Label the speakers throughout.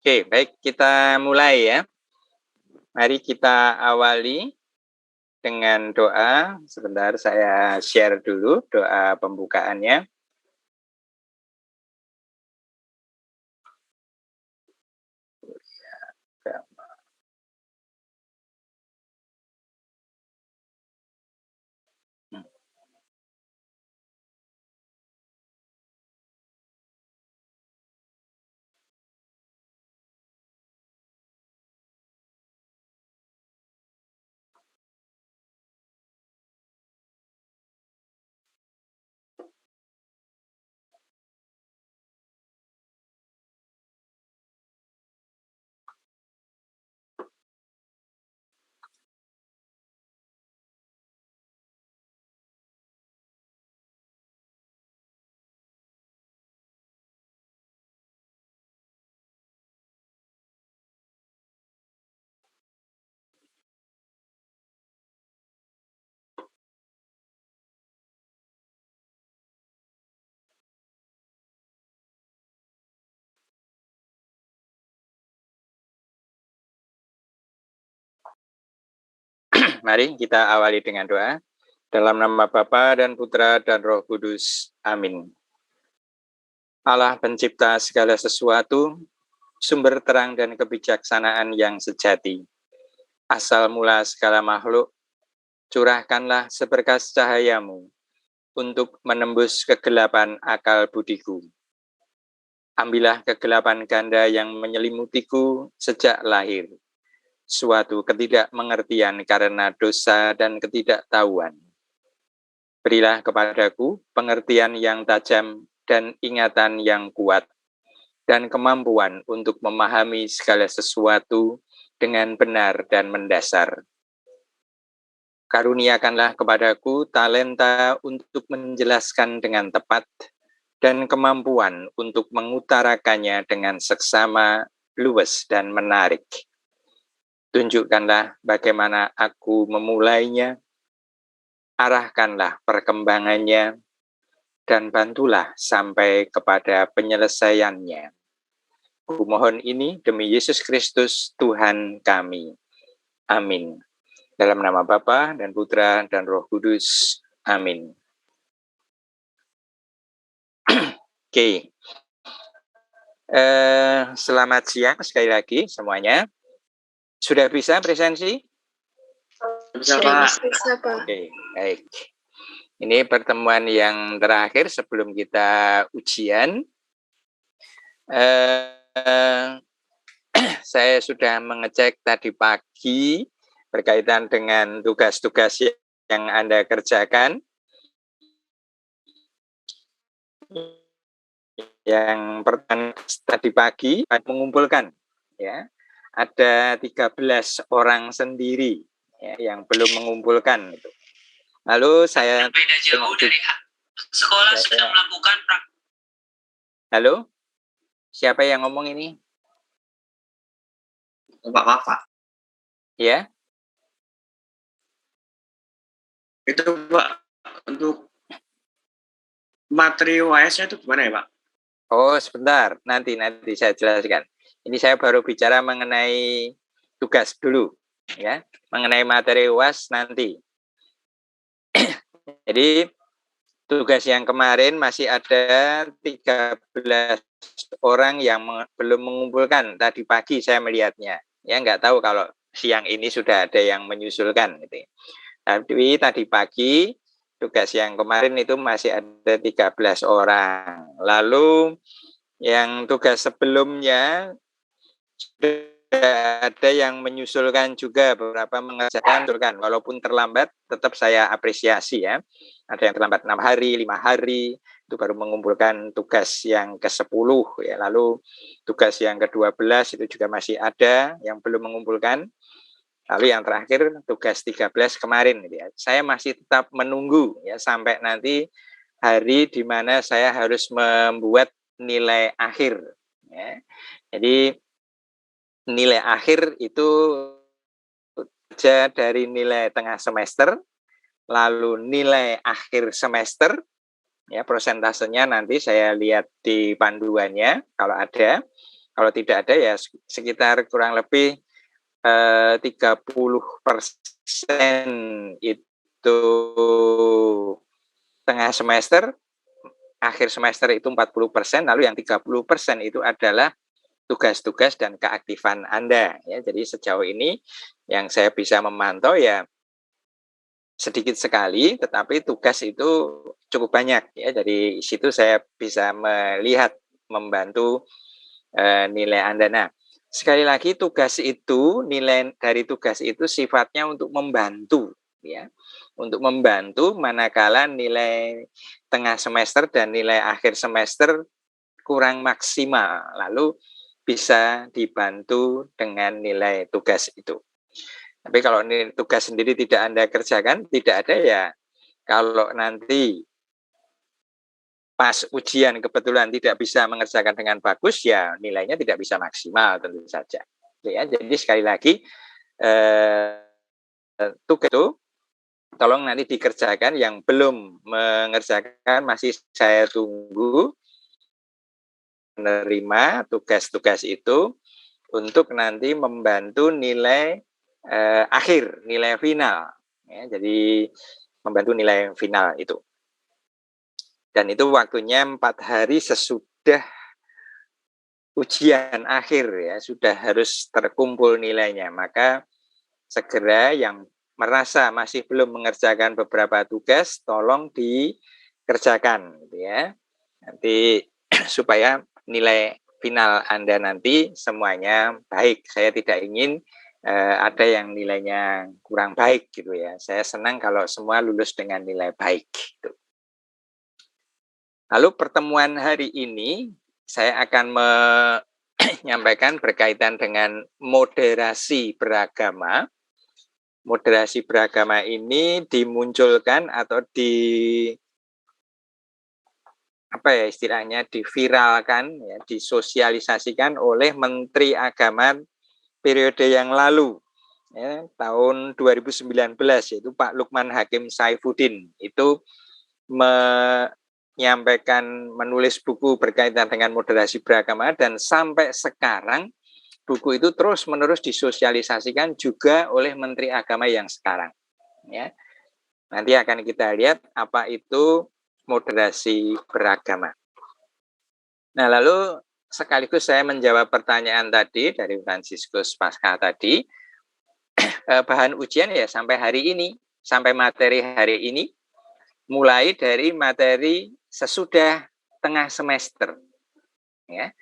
Speaker 1: Oke, baik, kita mulai ya. Mari kita awali dengan doa. Sebentar saya share dulu doa pembukaannya. Mari kita awali dengan doa. Dalam nama Bapa dan Putra dan Roh Kudus. Amin. Allah pencipta segala sesuatu, sumber terang dan kebijaksanaan yang sejati. Asal mula segala makhluk, curahkanlah seberkas cahayamu untuk menembus kegelapan akal budiku. Ambillah kegelapan ganda yang menyelimutiku sejak lahir, suatu ketidakmengertian karena dosa dan ketidaktahuan. Berilah kepadaku pengertian yang tajam dan ingatan yang kuat, dan kemampuan untuk memahami segala sesuatu dengan benar dan mendasar. Karuniakanlah kepadaku talenta untuk menjelaskan dengan tepat, dan kemampuan untuk mengutarakannya dengan seksama, luwes, dan menarik. Tunjukkanlah bagaimana aku memulainya, arahkanlah perkembangannya, dan bantulah sampai kepada penyelesaiannya. Kumohon ini demi Yesus Kristus Tuhan kami. Amin. Dalam nama Bapa dan Putra dan Roh Kudus. Amin. Oke. Selamat siang sekali lagi semuanya. Sudah bisa presensi?
Speaker 2: Sudah bisa, Pak.
Speaker 1: Oke, baik. Ini pertemuan yang terakhir sebelum kita ujian. Saya sudah mengecek tadi pagi berkaitan dengan tugas-tugas yang Anda kerjakan. Yang pertama tadi pagi mengumpulkan, ya, ada 13 orang sendiri ya, yang belum mengumpulkan. Lalu saya
Speaker 2: berbeda jauh dari sekolah sedang melakukan
Speaker 1: Halo, siapa yang ngomong ini?
Speaker 2: Pak.
Speaker 1: Ya.
Speaker 2: Itu Pak, untuk materi UAS-nya itu gimana ya Pak?
Speaker 1: Oh, sebentar, nanti saya jelaskan. Ini saya baru bicara mengenai tugas dulu, ya, mengenai materi UAS nanti. Jadi tugas yang kemarin masih ada 13 orang yang belum mengumpulkan. Tadi pagi saya melihatnya. Ya, nggak tahu kalau siang ini sudah ada yang menyusulkan. Gitu. Tapi tadi pagi tugas yang kemarin itu masih ada 13 orang. Lalu yang tugas sebelumnya ada yang menyusulkan juga, beberapa mengerjakan, walaupun terlambat tetap saya apresiasi ya. Ada yang terlambat 6 hari, 5 hari, itu baru mengumpulkan tugas yang ke-10 ya. Lalu tugas yang ke-12 itu juga masih ada yang belum mengumpulkan. Lalu yang terakhir tugas 13 kemarin ya. Saya masih tetap menunggu ya sampai nanti hari di mana saya harus membuat nilai akhir ya. Jadi nilai akhir itu dari nilai tengah semester, lalu nilai akhir semester, ya prosentasenya nanti saya lihat di panduannya kalau ada. Kalau tidak ada ya sekitar kurang lebih 30% itu tengah semester, akhir semester itu 40%, lalu yang 30% itu adalah tugas-tugas dan keaktifan Anda. Ya, jadi sejauh ini yang saya bisa memantau ya sedikit sekali, tetapi tugas itu cukup banyak. Ya, dari situ saya bisa melihat, membantu nilai Anda. Nah, sekali lagi nilai dari tugas itu sifatnya untuk membantu, ya, untuk membantu manakala nilai tengah semester dan nilai akhir semester kurang maksimal, lalu bisa dibantu dengan nilai tugas itu. Tapi kalau tugas sendiri tidak Anda kerjakan, tidak ada ya, kalau nanti pas ujian kebetulan tidak bisa mengerjakan dengan bagus, ya nilainya tidak bisa maksimal tentu saja. Ya, jadi sekali lagi tugas itu tolong nanti dikerjakan, yang belum mengerjakan masih saya tunggu menerima tugas-tugas itu untuk nanti membantu nilai akhir, nilai final. Ya, jadi membantu nilai final itu. Dan itu waktunya 4 hari sesudah ujian akhir ya, sudah harus terkumpul nilainya. Maka segera yang merasa masih belum mengerjakan beberapa tugas, tolong dikerjakan gitu ya. Nanti supaya nilai final Anda nanti semuanya baik. Saya tidak ingin ada yang nilainya kurang baik gitu ya. Saya senang kalau semua lulus dengan nilai baik gitu. Lalu pertemuan hari ini saya akan menyampaikan berkaitan dengan moderasi beragama. Moderasi beragama ini dimunculkan atau diviralkan, ya, disosialisasikan oleh Menteri Agama periode yang lalu, ya, tahun 2019, yaitu Pak Lukman Hakim Saifuddin. Itu menulis buku berkaitan dengan moderasi beragama, dan sampai sekarang buku itu terus-menerus disosialisasikan juga oleh Menteri Agama yang sekarang. Ya. Nanti akan kita lihat apa itu moderasi beragama. Nah, lalu sekaligus saya menjawab pertanyaan tadi dari Fransiskus Pasca tadi, bahan ujian ya sampai hari ini, sampai materi hari ini, mulai dari materi sesudah tengah semester. Ya.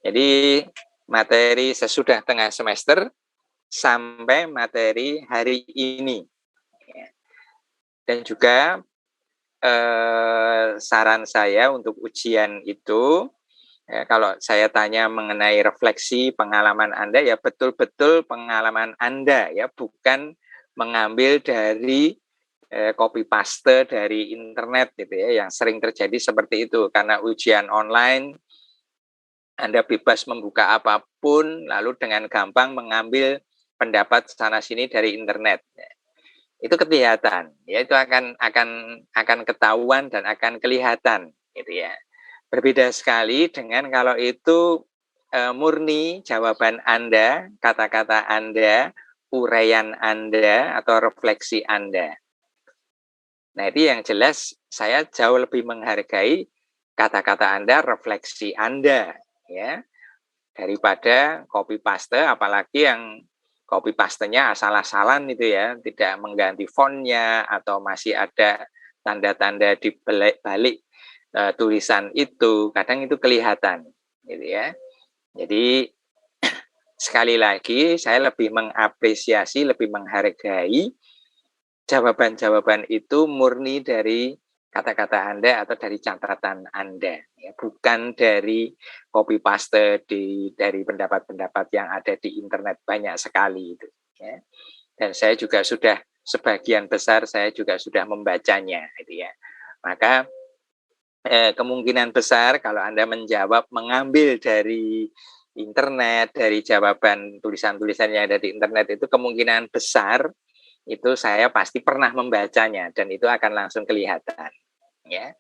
Speaker 1: Jadi materi sesudah tengah semester sampai materi hari ini. Ya. Dan juga saran saya untuk ujian itu, ya, kalau saya tanya mengenai refleksi pengalaman Anda, ya betul-betul pengalaman Anda, ya, bukan mengambil dari copy paste dari internet gitu ya, yang sering terjadi seperti itu. Karena ujian online, Anda bebas membuka apapun, lalu dengan gampang mengambil pendapat sana sini dari internet. Itu kelihatan, ya, itu akan ketahuan dan akan kelihatan gitu ya. Berbeda sekali dengan kalau itu murni jawaban Anda, kata-kata Anda, uraian Anda atau refleksi Anda. Nah, itu yang jelas saya jauh lebih menghargai kata-kata Anda, refleksi Anda, ya, daripada copy paste, apalagi yang copy paste-nya asal-asalan itu ya, tidak mengganti fontnya atau masih ada tanda-tanda di balik tulisan itu, kadang itu kelihatan gitu ya. Jadi sekali lagi saya lebih mengapresiasi, lebih menghargai jawaban-jawaban itu murni dari kata-kata Anda atau dari catatan Anda, ya, bukan dari copy paste dari pendapat-pendapat yang ada di internet, banyak sekali itu. Ya. Dan saya juga sebagian besar saya juga sudah membacanya, gitu ya. Maka kemungkinan besar kalau Anda mengambil dari internet, dari jawaban tulisan-tulisan yang ada di internet itu, kemungkinan besar itu saya pasti pernah membacanya dan itu akan langsung kelihatan, ya.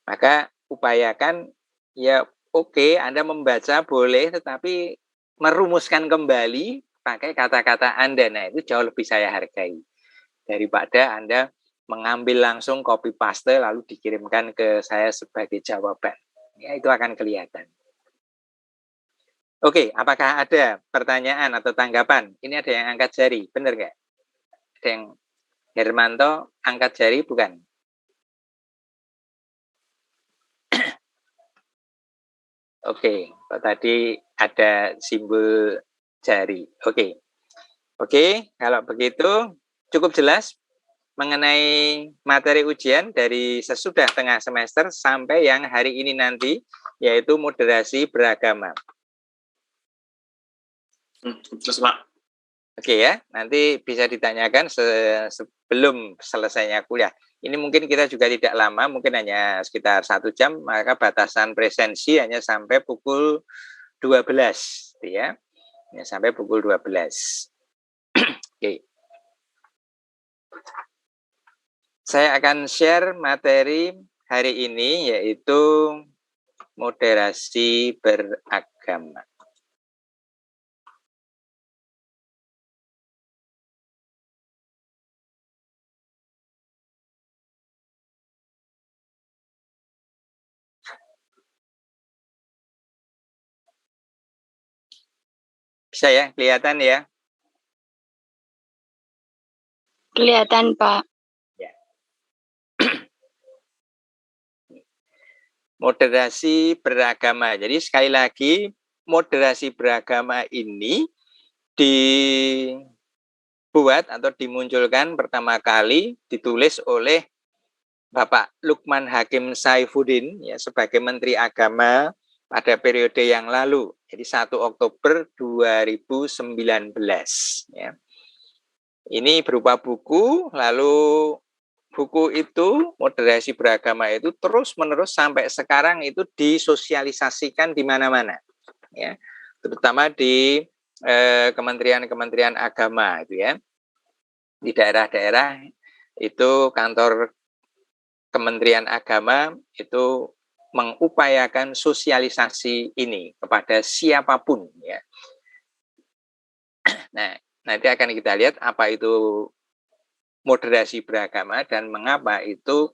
Speaker 1: Maka upayakan ya oke, Anda membaca boleh, tetapi merumuskan kembali pakai kata-kata Anda. Nah, itu jauh lebih saya hargai daripada Anda mengambil langsung copy paste lalu dikirimkan ke saya sebagai jawaban. Ya, itu akan kelihatan. Oke, apakah ada pertanyaan atau tanggapan? Ini ada yang angkat jari, benar nggak? Ada yang Hermanto angkat jari, bukan? Oke, tadi ada simbol jari. Oke, kalau begitu cukup jelas mengenai materi ujian dari sesudah tengah semester sampai yang hari ini nanti, yaitu moderasi beragama.
Speaker 2: Terus Pak.
Speaker 1: Oke ya, nanti bisa ditanyakan sebelum selesainya kuliah. Ini mungkin kita juga tidak lama, mungkin hanya sekitar 1 jam, maka batasan presensi hanya sampai pukul 12, ya. Hanya sampai pukul 12. Oke. Saya akan share materi hari ini, yaitu moderasi beragama. Bisa ya, kelihatan ya?
Speaker 3: Kelihatan, Pak.
Speaker 1: Ya. Moderasi beragama. Jadi sekali lagi, moderasi beragama ini dibuat atau dimunculkan pertama kali, ditulis oleh Bapak Lukman Hakim Saifuddin ya, sebagai Menteri Agama pada periode yang lalu. Jadi 1 Oktober 2019 ya. Ini berupa buku, lalu buku itu, moderasi beragama itu terus-menerus sampai sekarang itu disosialisasikan di mana-mana. Ya. Terutama di kementerian-kementerian agama itu ya. Di daerah-daerah itu kantor Kementerian Agama itu mengupayakan sosialisasi ini kepada siapapun ya. Nah, nanti akan kita lihat apa itu moderasi beragama dan mengapa itu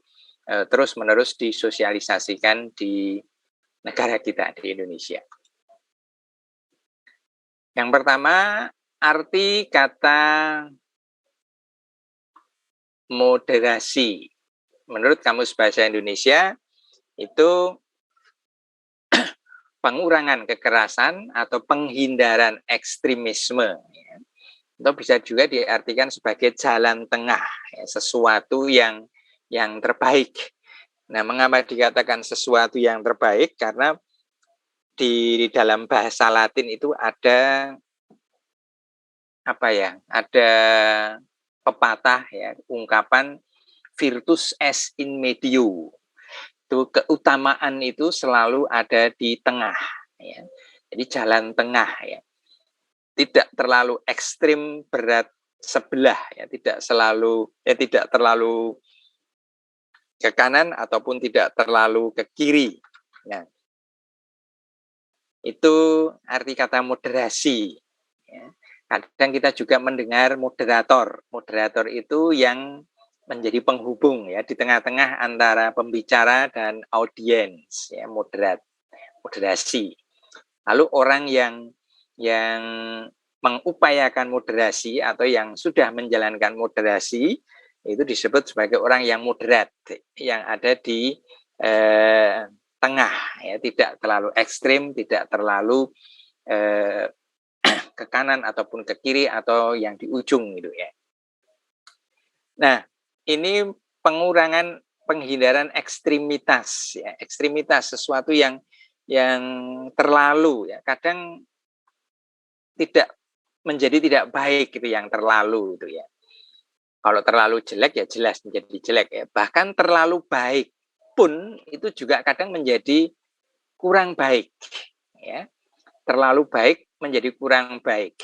Speaker 1: terus-menerus disosialisasikan di negara kita, di Indonesia. Yang pertama, arti kata moderasi. Menurut Kamus Bahasa Indonesia, itu pengurangan kekerasan atau penghindaran ekstremisme. Ya. Atau bisa juga diartikan sebagai jalan tengah, ya, sesuatu yang terbaik. Nah, mengapa dikatakan sesuatu yang terbaik? Karena di dalam bahasa Latin itu ada Ada pepatah ya, ungkapan virtus est in medio. Itu keutamaan itu selalu ada di tengah ya. Jadi jalan tengah ya. Tidak terlalu ekstrim berat sebelah ya, tidak terlalu ke kanan ataupun tidak terlalu ke kiri. Nah, itu arti kata moderasi ya. Kadang kita juga mendengar moderator. Moderator itu yang menjadi penghubung ya di tengah-tengah antara pembicara dan audiens ya, moderasi. Lalu orang yang mengupayakan moderasi atau yang sudah menjalankan moderasi itu disebut sebagai orang yang moderat, yang ada di tengah ya, tidak terlalu ekstrim, tidak terlalu ke kanan ataupun ke kiri atau yang di ujung gitu ya. Nah, ini penghindaran ekstremitas ya, ekstremitas sesuatu yang terlalu ya, kadang tidak baik gitu yang terlalu itu ya. Kalau terlalu jelek ya jelas menjadi jelek ya. Bahkan terlalu baik pun itu juga kadang menjadi kurang baik ya. Terlalu baik menjadi kurang baik.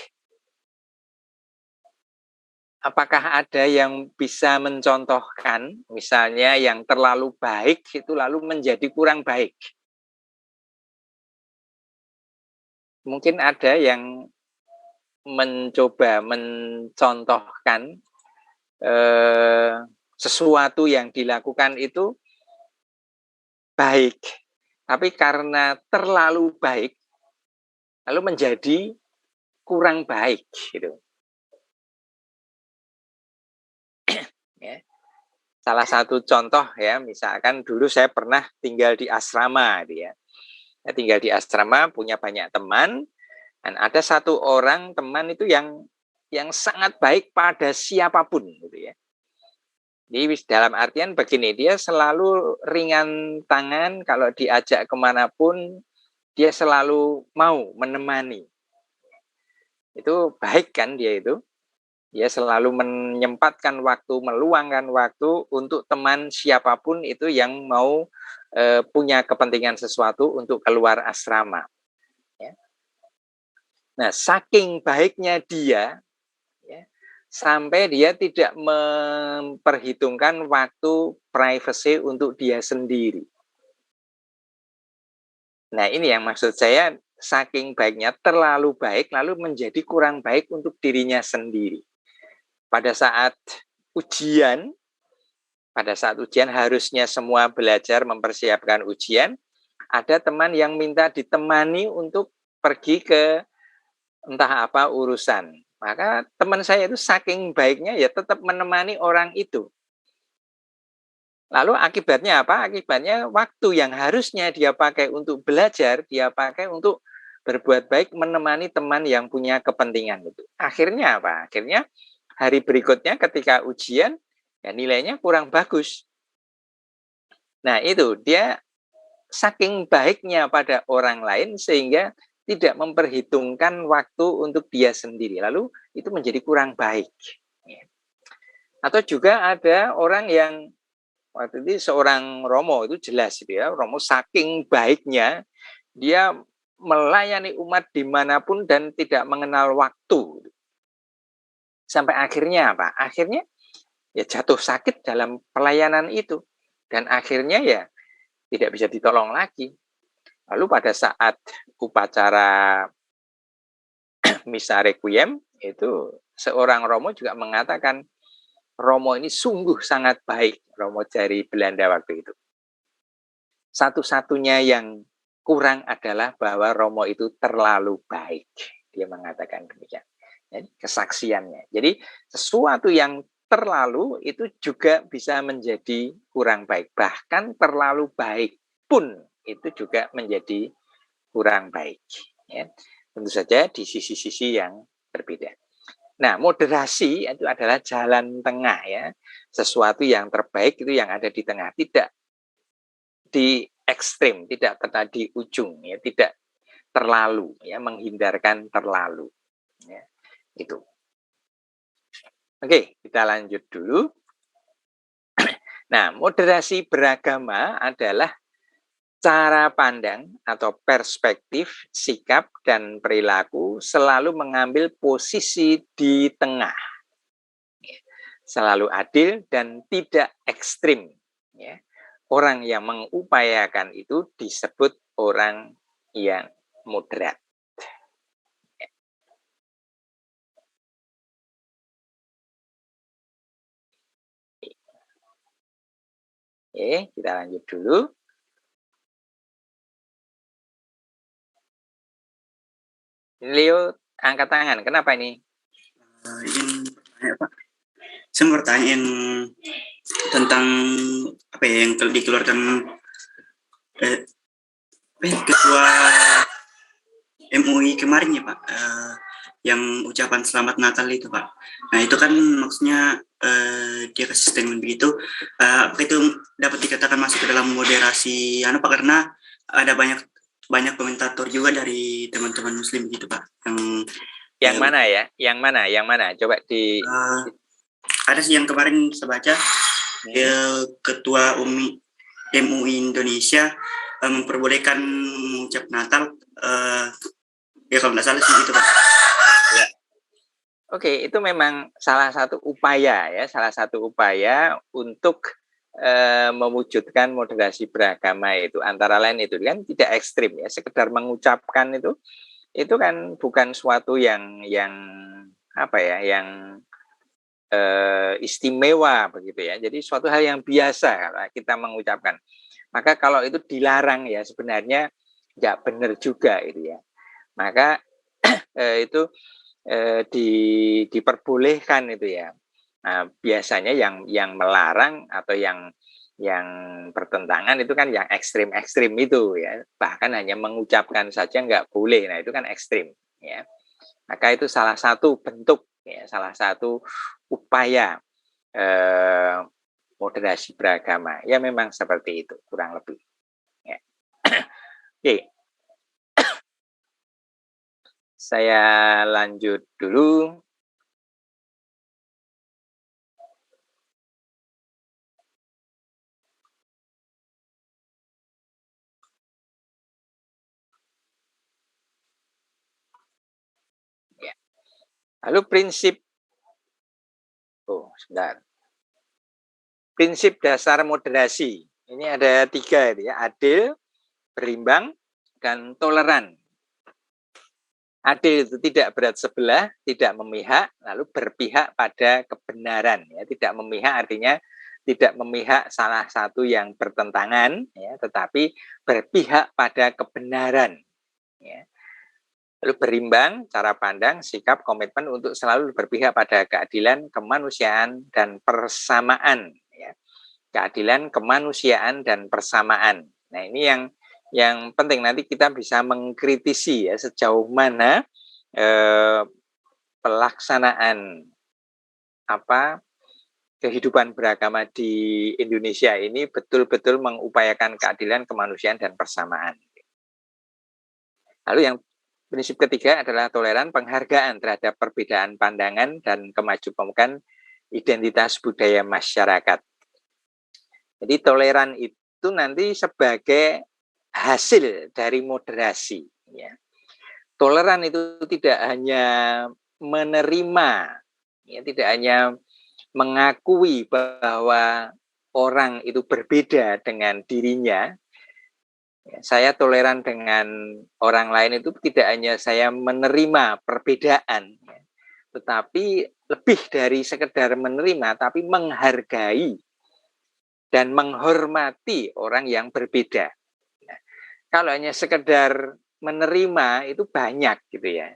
Speaker 1: Apakah ada yang bisa mencontohkan misalnya yang terlalu baik itu lalu menjadi kurang baik? mungkin ada yang mencoba mencontohkan sesuatu yang dilakukan itu baik, tapi karena terlalu baik, lalu menjadi kurang baik, gitu. Ya. Salah satu contoh ya, misalkan dulu saya pernah tinggal di asrama, gitu ya. Saya tinggal di asrama, punya banyak teman, dan ada satu orang teman itu yang sangat baik pada siapapun, gitu ya. Jadi dalam artian begini, dia selalu ringan tangan, kalau diajak kemanapun, dia selalu mau menemani. Itu baik kan dia itu? Dia selalu menyempatkan waktu, meluangkan waktu untuk teman siapapun itu yang mau punya kepentingan sesuatu untuk keluar asrama. Ya. Nah, saking baiknya dia, ya, sampai dia tidak memperhitungkan waktu privacy untuk dia sendiri. Nah, ini yang maksud saya, saking baiknya, terlalu baik, lalu menjadi kurang baik untuk dirinya sendiri. Pada saat ujian harusnya semua belajar mempersiapkan ujian, ada teman yang minta ditemani untuk pergi ke entah apa urusan. Maka teman saya itu saking baiknya ya tetap menemani orang itu. Lalu akibatnya apa? Akibatnya waktu yang harusnya dia pakai untuk belajar, dia pakai untuk berbuat baik, menemani teman yang punya kepentingan itu. Akhirnya apa? Akhirnya hari berikutnya ketika ujian, ya nilainya kurang bagus. Nah itu, dia saking baiknya pada orang lain sehingga tidak memperhitungkan waktu untuk dia sendiri. Lalu itu menjadi kurang baik. Atau juga ada orang yang waktu itu seorang Romo, itu jelas gitu ya, Romo saking baiknya, dia melayani umat dimanapun dan tidak mengenal waktu. Sampai akhirnya apa? Akhirnya ya jatuh sakit dalam pelayanan itu. Dan akhirnya ya tidak bisa ditolong lagi. Lalu pada saat upacara misa requiem, itu seorang Romo juga mengatakan, Romo ini sungguh sangat baik, Romo dari Belanda waktu itu. Satu-satunya yang kurang adalah bahwa Romo itu terlalu baik. Dia mengatakan demikian. Jadi, kesaksiannya. Jadi sesuatu yang terlalu itu juga bisa menjadi kurang baik. Bahkan terlalu baik pun itu juga menjadi kurang baik. Ya. Tentu saja di sisi-sisi yang berbeda. Nah, moderasi itu adalah jalan tengah ya. Sesuatu yang terbaik itu yang ada di tengah, tidak di ekstrim, tidak berada di ujung ya, tidak terlalu ya, menghindarkan terlalu. Ya, itu. Oke, kita lanjut dulu. Nah, moderasi beragama adalah cara pandang atau perspektif, sikap, dan perilaku selalu mengambil posisi di tengah. Selalu adil dan tidak ekstrim. Ya. Orang yang mengupayakan itu disebut orang yang moderat. Oke, kita lanjut dulu. Leo, angkat tangan. Kenapa ini?
Speaker 4: Izin bertanya, Pak. Saya mau bertanya yang tentang apa ya yang dikeluarkan ketua MUI kemarin ya Pak, yang ucapan selamat Natal itu Pak. Nah itu kan maksudnya dia kasih statement begitu, apakah itu dapat dikatakan masuk ke dalam moderasi Pak, karena ada banyak komentator juga dari teman-teman Muslim gitu Pak,
Speaker 1: yang mana ya? Yang mana? Coba
Speaker 4: ada sih yang kemarin saya baca, Ketua MUI Indonesia memperbolehkan mengucap Natal, ya kalau nggak salah sih gitu Pak.
Speaker 1: Ya. Oke, itu memang salah satu upaya untuk mewujudkan moderasi beragama itu, antara lain itu kan tidak ekstrim ya, sekedar mengucapkan itu itu kan bukan suatu yang apa ya, yang istimewa begitu ya. Jadi suatu hal yang biasa kalau kita mengucapkan. Maka kalau itu dilarang ya sebenarnya nggak benar juga itu ya. Maka itu diperbolehkan itu ya. Nah, biasanya yang melarang atau yang bertentangan itu kan yang ekstrim-ekstrim itu ya. Bahkan hanya mengucapkan saja nggak boleh. Nah, itu kan ekstrim ya. Maka itu salah satu bentuk ya, salah satu upaya moderasi beragama. Ya memang seperti itu kurang lebih. Ya. Oke. Saya lanjut dulu. Ya. Lalu sebentar. Prinsip dasar moderasi. Ini ada 3 ya, adil, berimbang, dan toleran. Adil itu tidak berat sebelah, tidak memihak, lalu berpihak pada kebenaran. Ya, tidak memihak artinya tidak memihak salah satu yang bertentangan, ya, tetapi berpihak pada kebenaran. Ya. Lalu berimbang, cara pandang, sikap, komitmen untuk selalu berpihak pada keadilan, kemanusiaan, dan persamaan. Ya. Keadilan, kemanusiaan, dan persamaan. Nah ini yang penting, nanti kita bisa mengkritisi ya sejauh mana pelaksanaan kehidupan beragama di Indonesia ini betul-betul mengupayakan keadilan, kemanusiaan, dan persamaan. Lalu yang prinsip ketiga adalah toleran, penghargaan terhadap perbedaan pandangan dan kemajuan identitas budaya masyarakat. Jadi toleran itu nanti sebagai hasil dari moderasi. Ya. Toleran itu tidak hanya menerima, ya, tidak hanya mengakui bahwa orang itu berbeda dengan dirinya. Ya, saya toleran dengan orang lain itu tidak hanya saya menerima perbedaan, ya, tetapi lebih dari sekedar menerima, tapi menghargai dan menghormati orang yang berbeda. Nah, kalau hanya sekedar menerima itu banyak gitu ya.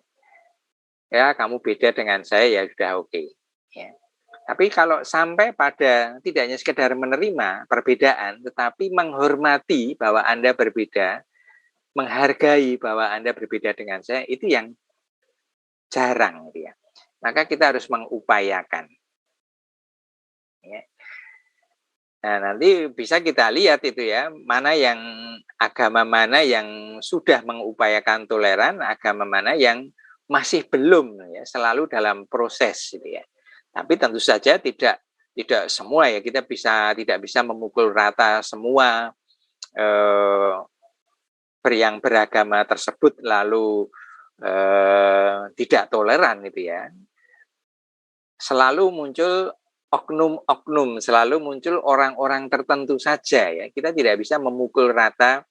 Speaker 1: Ya, kamu beda dengan saya ya sudah oke. Ya. Tapi kalau sampai pada tidak hanya sekedar menerima perbedaan, tetapi menghormati bahwa Anda berbeda, menghargai bahwa Anda berbeda dengan saya, itu yang jarang gitu ya. Maka kita harus mengupayakan. Ya. Nah, nanti bisa kita lihat itu ya, agama mana yang sudah mengupayakan toleran, agama mana yang masih belum ya, selalu dalam proses gitu ya. Tapi tentu saja tidak semua ya, kita tidak bisa memukul rata semua yang beragama tersebut lalu tidak toleran gitu ya. Selalu muncul oknum-oknum, selalu muncul orang-orang tertentu saja ya. Kita tidak bisa memukul rata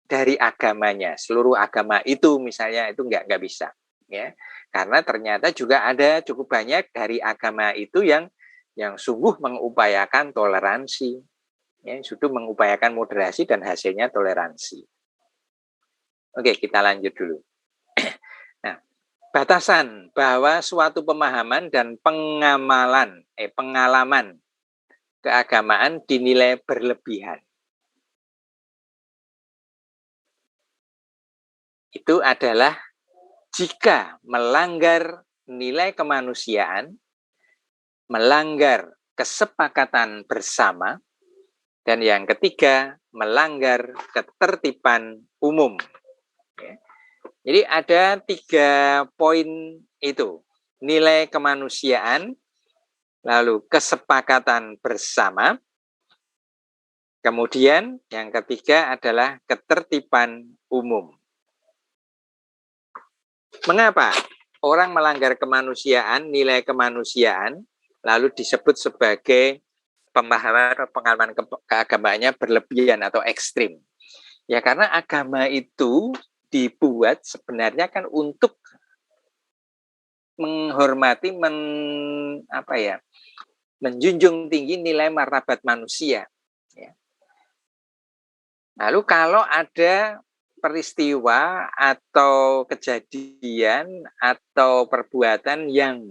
Speaker 1: dari agamanya. Seluruh agama itu misalnya itu nggak bisa ya. Karena ternyata juga ada cukup banyak dari agama itu yang sungguh mengupayakan toleransi, ya, sudah mengupayakan moderasi dan hasilnya toleransi. Oke, kita lanjut dulu. Nah, batasan bahwa suatu pemahaman dan pengalaman keagamaan dinilai berlebihan. Itu adalah jika melanggar nilai kemanusiaan, melanggar kesepakatan bersama, dan yang ketiga, melanggar ketertiban umum. Jadi ada 3 poin itu. Nilai kemanusiaan, lalu kesepakatan bersama, kemudian yang ketiga adalah ketertiban umum. Mengapa orang melanggar kemanusiaan, nilai kemanusiaan, lalu disebut sebagai pengalaman keagamaannya berlebihan atau ekstrim? Ya karena agama itu dibuat sebenarnya kan untuk menghormati, menjunjung tinggi nilai martabat manusia. Ya. Lalu kalau ada peristiwa atau kejadian atau perbuatan yang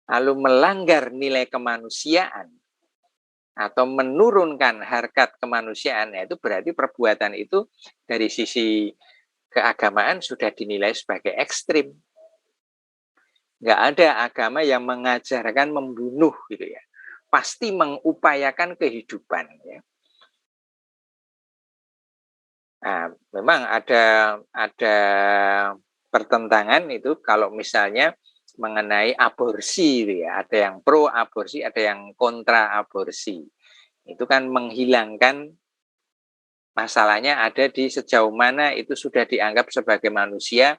Speaker 1: lalu melanggar nilai kemanusiaan atau menurunkan harkat kemanusiaan, itu berarti perbuatan itu dari sisi keagamaan sudah dinilai sebagai ekstrim. Nggak ada agama yang mengajarkan membunuh gitu ya. Pasti mengupayakan kehidupan ya. Nah, memang ada pertentangan itu kalau misalnya mengenai aborsi gitu ya. Ada yang pro aborsi, ada yang kontra aborsi. Itu kan menghilangkan masalahnya ada di sejauh mana itu sudah dianggap sebagai manusia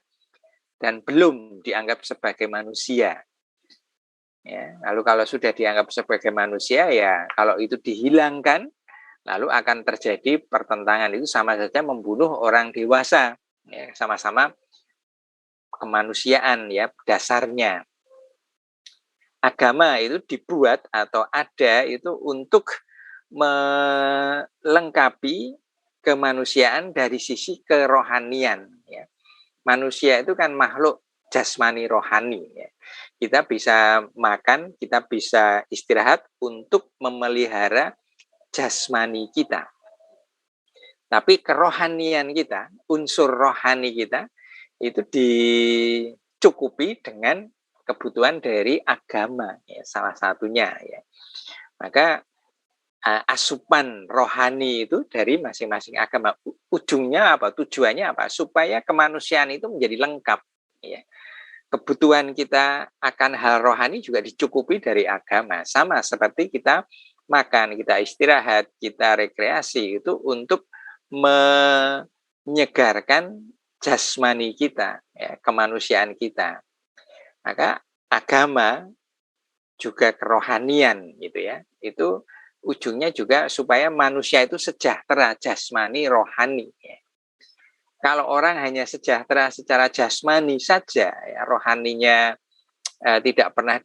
Speaker 1: dan belum dianggap sebagai manusia. Ya, lalu kalau sudah dianggap sebagai manusia, ya kalau itu dihilangkan, lalu akan terjadi pertentangan. Itu sama saja membunuh orang dewasa. Ya, sama-sama kemanusiaan ya dasarnya. Agama itu dibuat atau ada itu untuk melengkapi kemanusiaan dari sisi kerohanian. Ya. Manusia itu kan makhluk jasmani rohani. Ya. Kita bisa makan, kita bisa istirahat untuk memelihara jasmani kita. Tapi kerohanian kita, unsur rohani kita, itu dicukupi dengan kebutuhan dari agama. Ya, salah satunya. Ya. Maka asupan rohani itu dari masing-masing agama. Ujungnya apa? Tujuannya apa? Supaya kemanusiaan itu menjadi lengkap. Ya. Kebutuhan kita akan hal rohani juga dicukupi dari agama. Sama seperti kita makan, kita istirahat, kita rekreasi itu untuk menyegarkan jasmani kita, ya, kemanusiaan kita. Maka agama juga kerohanian gitu ya. Itu ujungnya juga supaya manusia itu sejahtera jasmani rohani. Ya. Kalau orang hanya sejahtera secara jasmani saja, ya, rohaninya tidak pernah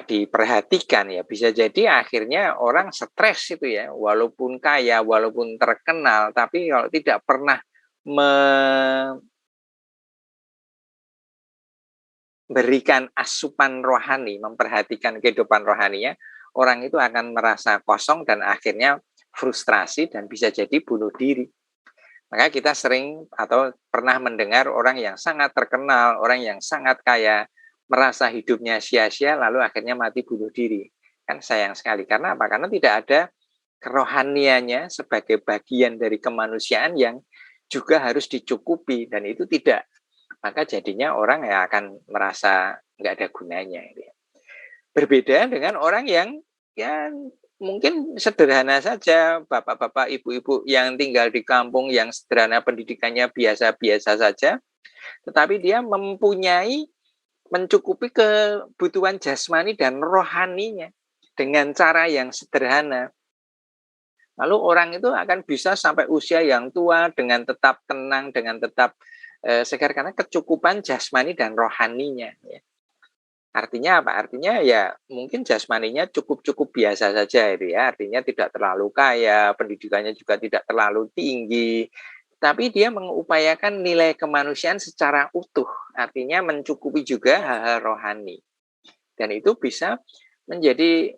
Speaker 1: diperhatikan, ya bisa jadi akhirnya orang stres itu ya, walaupun kaya, walaupun terkenal, tapi kalau tidak pernah memberikan asupan rohani, memperhatikan kehidupan rohaninya, orang itu akan merasa kosong dan akhirnya frustrasi dan bisa jadi bunuh diri. Maka kita sering atau pernah mendengar orang yang sangat terkenal, orang yang sangat kaya, merasa hidupnya sia-sia lalu akhirnya mati bunuh diri. Kan sayang sekali. Karena apa? Karena tidak ada kerohaniannya sebagai bagian dari kemanusiaan yang juga harus dicukupi, dan itu tidak. Maka jadinya orang yang akan merasa nggak ada gunanya. Berbeda dengan orang yang mungkin sederhana saja, bapak-bapak, ibu-ibu yang tinggal di kampung yang sederhana, pendidikannya biasa-biasa saja, tetapi dia mencukupi kebutuhan jasmani dan rohaninya dengan cara yang sederhana. Lalu orang itu akan bisa sampai usia yang tua dengan tetap tenang, dengan tetap segar karena kecukupan jasmani dan rohaninya. Ya. Artinya apa? Artinya ya mungkin jasmaninya cukup-cukup biasa saja itu ya. Artinya tidak terlalu kaya, pendidikannya juga tidak terlalu tinggi. Tapi dia mengupayakan nilai kemanusiaan secara utuh. Artinya mencukupi juga hal-hal rohani. Dan itu bisa menjadi,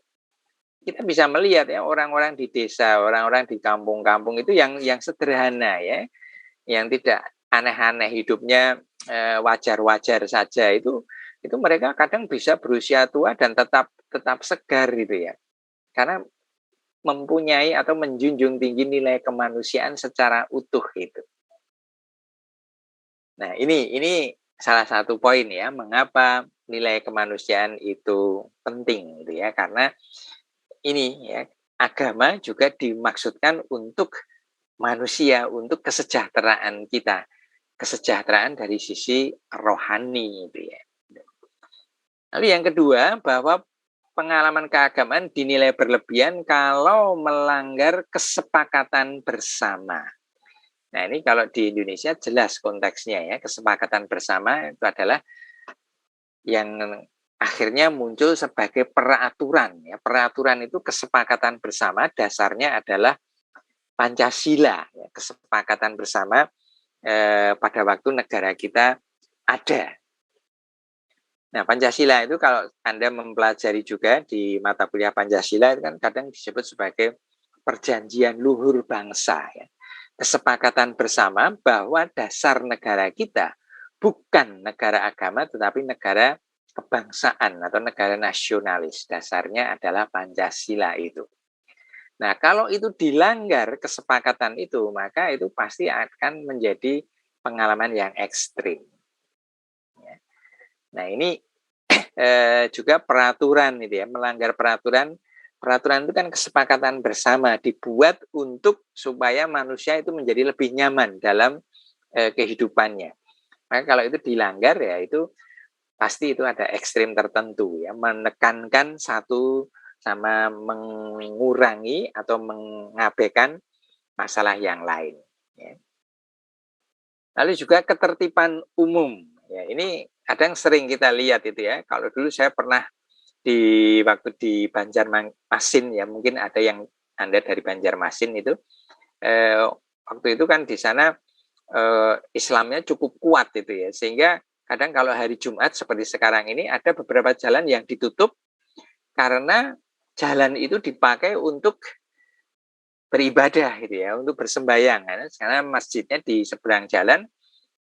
Speaker 1: kita bisa melihat ya orang-orang di desa, orang-orang di kampung-kampung itu yang sederhana ya. Yang tidak aneh-aneh hidupnya, wajar-wajar saja, itu mereka kadang bisa berusia tua dan tetap segar gitu ya, karena mempunyai atau menjunjung tinggi nilai kemanusiaan secara utuh itu. Nah ini salah satu poin ya, mengapa nilai kemanusiaan itu penting gitu ya, karena ini ya, agama juga dimaksudkan untuk manusia, untuk kesejahteraan kita, kesejahteraan dari sisi rohani itu ya. Lalu yang kedua, bahwa pengalaman keagamaan dinilai berlebihan kalau melanggar kesepakatan bersama. Nah, ini kalau di Indonesia jelas konteksnya ya, kesepakatan bersama itu adalah yang akhirnya muncul sebagai peraturan ya. Peraturan itu kesepakatan bersama, dasarnya adalah Pancasila ya, kesepakatan bersama pada waktu negara kita ada. Nah, Pancasila itu kalau Anda mempelajari juga di mata kuliah Pancasila itu kan kadang disebut sebagai perjanjian luhur bangsa ya. Kesepakatan bersama bahwa dasar negara kita bukan negara agama tetapi negara kebangsaan atau negara nasionalis. Dasarnya adalah Pancasila itu. Nah, kalau itu dilanggar kesepakatan itu, maka itu pasti akan menjadi pengalaman yang ekstrim. Nah, ini juga peraturan itu ya, melanggar peraturan. Peraturan itu kan kesepakatan bersama dibuat untuk supaya manusia itu menjadi lebih nyaman dalam kehidupannya. Maka kalau itu dilanggar ya itu pasti itu ada ekstrim tertentu ya, menekankan satu sama mengurangi atau mengabaikan masalah yang lain. Ya. Lalu juga ketertiban umum. Ya, ini kadang sering kita lihat itu ya. Kalau dulu saya pernah waktu di Banjarmasin ya, mungkin ada yang Anda dari Banjarmasin itu. Waktu itu kan di sana Islamnya cukup kuat itu ya, sehingga kadang kalau hari Jumat seperti sekarang ini ada beberapa jalan yang ditutup karena jalan itu dipakai untuk beribadah gitu ya, untuk bersembayang. Karena masjidnya di seberang jalan,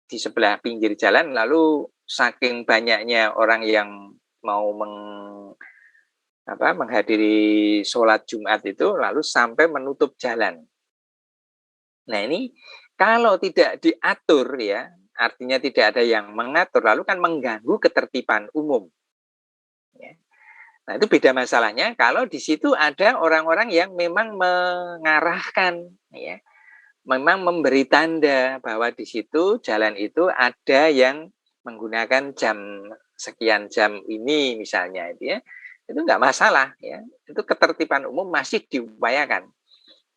Speaker 1: di sebelah pinggir jalan, lalu saking banyaknya orang yang mau menghadiri sholat Jumat itu, lalu sampai menutup jalan. Nah ini kalau tidak diatur ya, artinya tidak ada yang mengatur, lalu kan mengganggu ketertiban umum. Ya. Nah itu beda masalahnya kalau di situ ada orang-orang yang memang mengarahkan, ya, memang memberi tanda bahwa di situ jalan itu ada yang menggunakan jam sekian jam ini misalnya itu ya, itu nggak masalah ya, itu ketertiban umum masih diupayakan.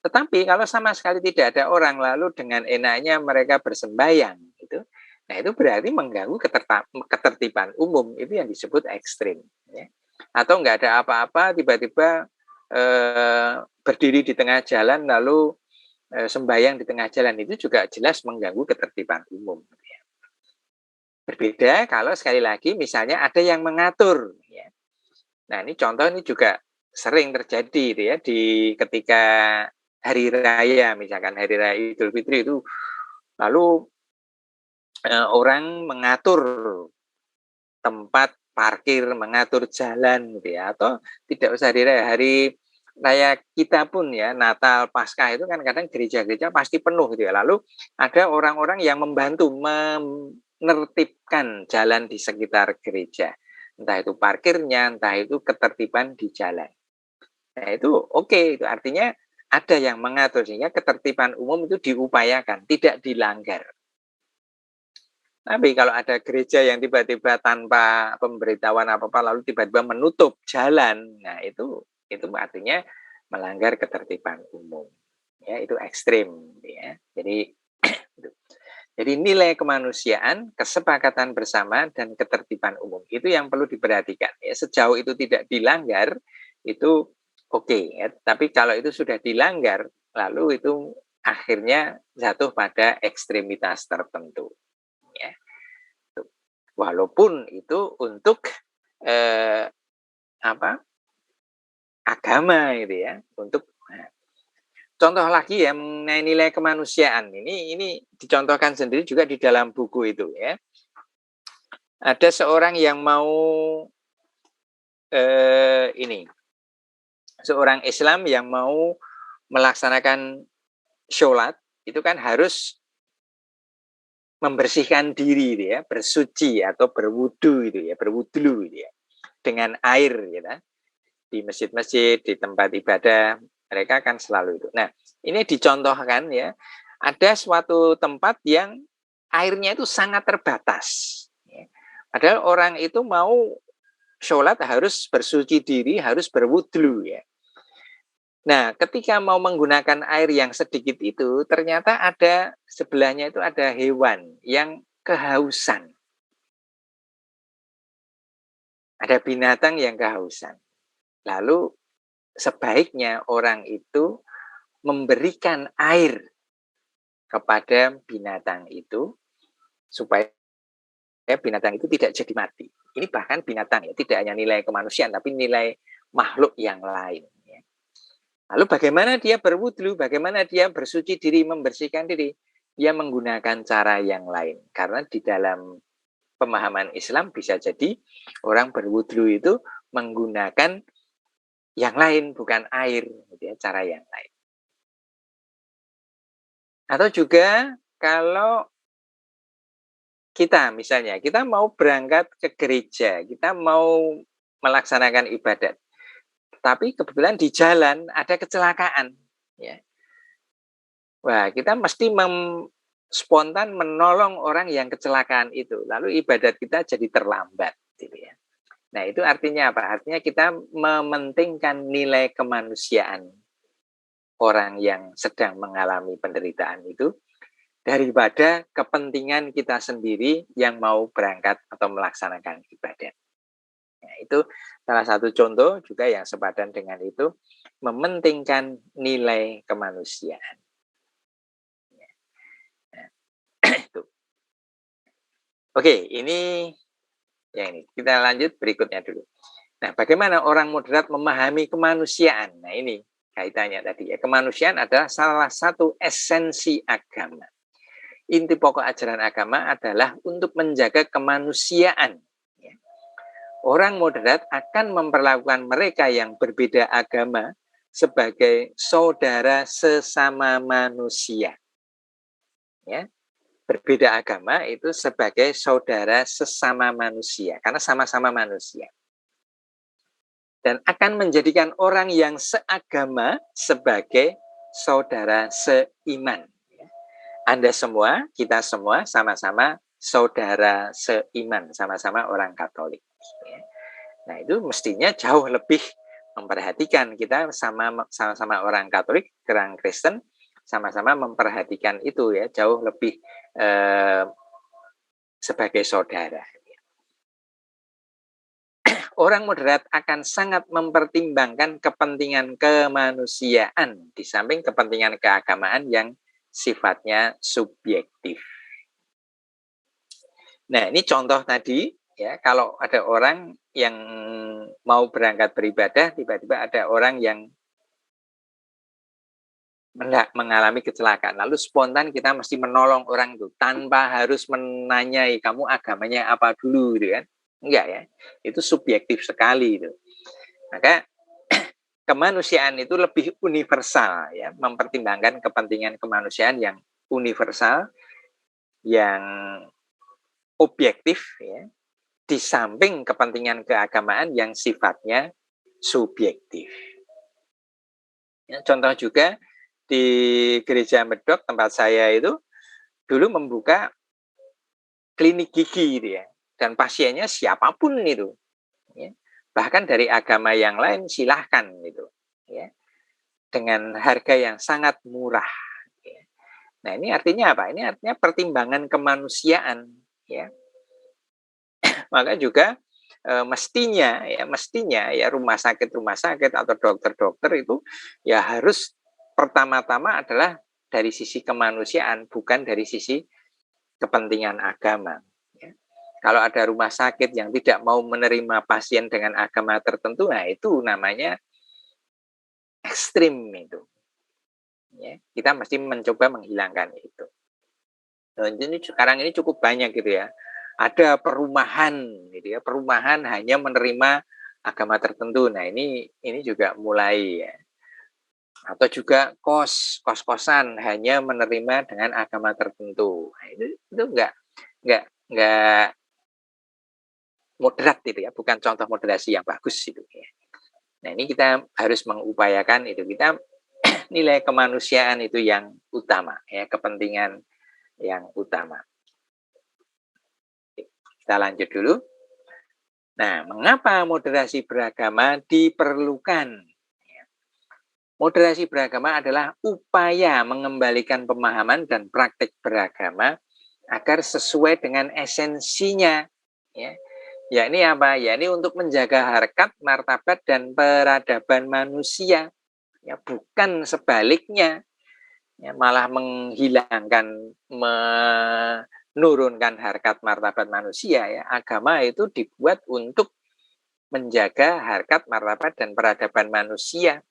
Speaker 1: Tetapi kalau sama sekali tidak ada orang lalu dengan enaknya mereka bersembayang gitu, nah itu berarti mengganggu ketertiban umum, itu yang disebut ekstrim. Ya. Atau nggak ada apa-apa tiba-tiba berdiri di tengah jalan lalu sembahyang di tengah jalan, itu juga jelas mengganggu ketertiban umum. Ya. Berbeda kalau sekali lagi misalnya ada yang mengatur. Ya. Nah ini contoh ini juga sering terjadi gitu ya, ketika hari raya, misalkan hari raya Idul Fitri itu, lalu orang mengatur tempat parkir, mengatur jalan gitu ya, atau tidak usah hari raya kita pun ya, Natal, Paskah itu kan kadang gereja-gereja pasti penuh gitu ya. Lalu ada orang-orang yang membantu menertibkan jalan di sekitar gereja. Entah itu parkirnya, entah itu ketertiban di jalan. Nah itu oke, itu artinya ada yang mengatur sehingga ketertiban umum itu diupayakan, tidak dilanggar. Tapi kalau ada gereja yang tiba-tiba tanpa pemberitahuan apa-apa lalu tiba-tiba menutup jalan, nah itu artinya melanggar ketertiban umum. Ya, itu ekstrim ya. Jadi nilai kemanusiaan, kesepakatan bersama dan ketertiban umum itu yang perlu diperhatikan. Ya, sejauh itu tidak dilanggar itu oke, ya. Tapi kalau itu sudah dilanggar lalu itu akhirnya jatuh pada ekstremitas tertentu. Ya. Walaupun itu untuk agama gitu ya, untuk contoh lagi ya mengenai nilai kemanusiaan ini dicontohkan sendiri juga di dalam buku itu ya. Ada seorang yang mau seorang Islam yang mau melaksanakan sholat itu kan harus membersihkan diri gitu ya, bersuci atau berwudu gitu ya, berwudhu gitu ya, dengan air gitu. Di masjid-masjid, di tempat ibadah, mereka kan selalu itu. Nah, ini dicontohkan ya, ada suatu tempat yang airnya itu sangat terbatas. Ya. Padahal orang itu mau sholat harus bersuci diri, harus berwudhu ya. Nah, ketika mau menggunakan air yang sedikit itu, ternyata ada sebelahnya itu ada hewan yang kehausan. Ada binatang yang kehausan. Lalu sebaiknya orang itu memberikan air kepada binatang itu supaya binatang itu tidak jadi mati. Ini bahkan binatang ya, tidak hanya nilai kemanusiaan tapi nilai makhluk yang lain. Ya. Lalu bagaimana dia berwudu, bagaimana dia bersuci diri, membersihkan diri? Dia menggunakan cara yang lain. Karena di dalam pemahaman Islam bisa jadi orang berwudu itu menggunakan yang lain, bukan air, gitu ya, cara yang lain. Atau juga kalau kita misalnya, kita mau berangkat ke gereja, kita mau melaksanakan ibadat, tapi kebetulan di jalan ada kecelakaan, ya. Wah, kita mesti spontan menolong orang yang kecelakaan itu, lalu ibadat kita jadi terlambat, gitu ya. Nah, itu artinya apa? Artinya kita mementingkan nilai kemanusiaan orang yang sedang mengalami penderitaan itu daripada kepentingan kita sendiri yang mau berangkat atau melaksanakan ibadah. Nah, itu salah satu contoh juga yang sepadan dengan itu, mementingkan nilai kemanusiaan. Nah, itu. Oke, ini kita lanjut berikutnya dulu. Nah, bagaimana orang moderat memahami kemanusiaan? Nah, ini kaitannya tadi ya. Kemanusiaan adalah salah satu esensi agama. Inti pokok ajaran agama adalah untuk menjaga kemanusiaan. Orang moderat akan memperlakukan mereka yang berbeda agama sebagai saudara sesama manusia. Ya, berbeda agama itu sebagai saudara sesama manusia, karena sama-sama manusia. Dan akan menjadikan orang yang seagama sebagai saudara seiman. Anda semua, kita semua sama-sama saudara seiman, sama-sama orang Katolik. Nah, itu mestinya jauh lebih memperhatikan, kita sama-sama orang Katolik, orang Kristen, sama-sama memperhatikan itu ya, jauh lebih sebagai saudara. Orang moderat akan sangat mempertimbangkan kepentingan kemanusiaan di samping kepentingan keagamaan yang sifatnya subjektif. Nah, ini contoh tadi ya, kalau ada orang yang mau berangkat beribadah, tiba-tiba ada orang yang mengalami kecelakaan, lalu spontan kita mesti menolong orang itu tanpa harus menanyai kamu agamanya apa dulu gitu kan. Enggak ya, itu subjektif sekali itu. Maka kemanusiaan itu lebih universal ya, mempertimbangkan kepentingan kemanusiaan yang universal, yang objektif ya, di samping kepentingan keagamaan yang sifatnya subjektif. Ya, contoh juga di gereja Medok tempat saya itu dulu membuka klinik gigi gitu ya, dan pasiennya siapapun itu, ya. Bahkan dari agama yang lain silahkan gitu, ya, dengan harga yang sangat murah. Ya. Nah, ini artinya apa? Ini artinya pertimbangan kemanusiaan, ya. Maka juga mestinya ya rumah sakit atau dokter itu ya harus pertama-tama adalah dari sisi kemanusiaan, bukan dari sisi kepentingan agama. Ya. Kalau ada rumah sakit yang tidak mau menerima pasien dengan agama tertentu, nah itu namanya ekstrim itu. Ya, kita mesti mencoba menghilangkan itu. Dan ini sekarang ini cukup banyak gitu ya. Ada perumahan gitu ya, perumahan hanya menerima agama tertentu. Nah, ini juga mulai ya. Atau juga kos-kosan hanya menerima dengan agama tertentu. Nah, itu enggak moderat itu ya, bukan contoh moderasi yang bagus itu ya. Nah, ini kita harus mengupayakan itu, kita nilai kemanusiaan itu yang utama ya, kepentingan yang utama. Kita lanjut dulu. Nah, mengapa moderasi beragama diperlukan? Moderasi beragama adalah upaya mengembalikan pemahaman dan praktik beragama agar sesuai dengan esensinya, ya. Yakni apa? Yakni untuk menjaga harkat, martabat, dan peradaban manusia, ya, bukan sebaliknya, ya, malah menghilangkan, menurunkan harkat, martabat manusia. Ya. Agama itu dibuat untuk menjaga harkat, martabat, dan peradaban manusia.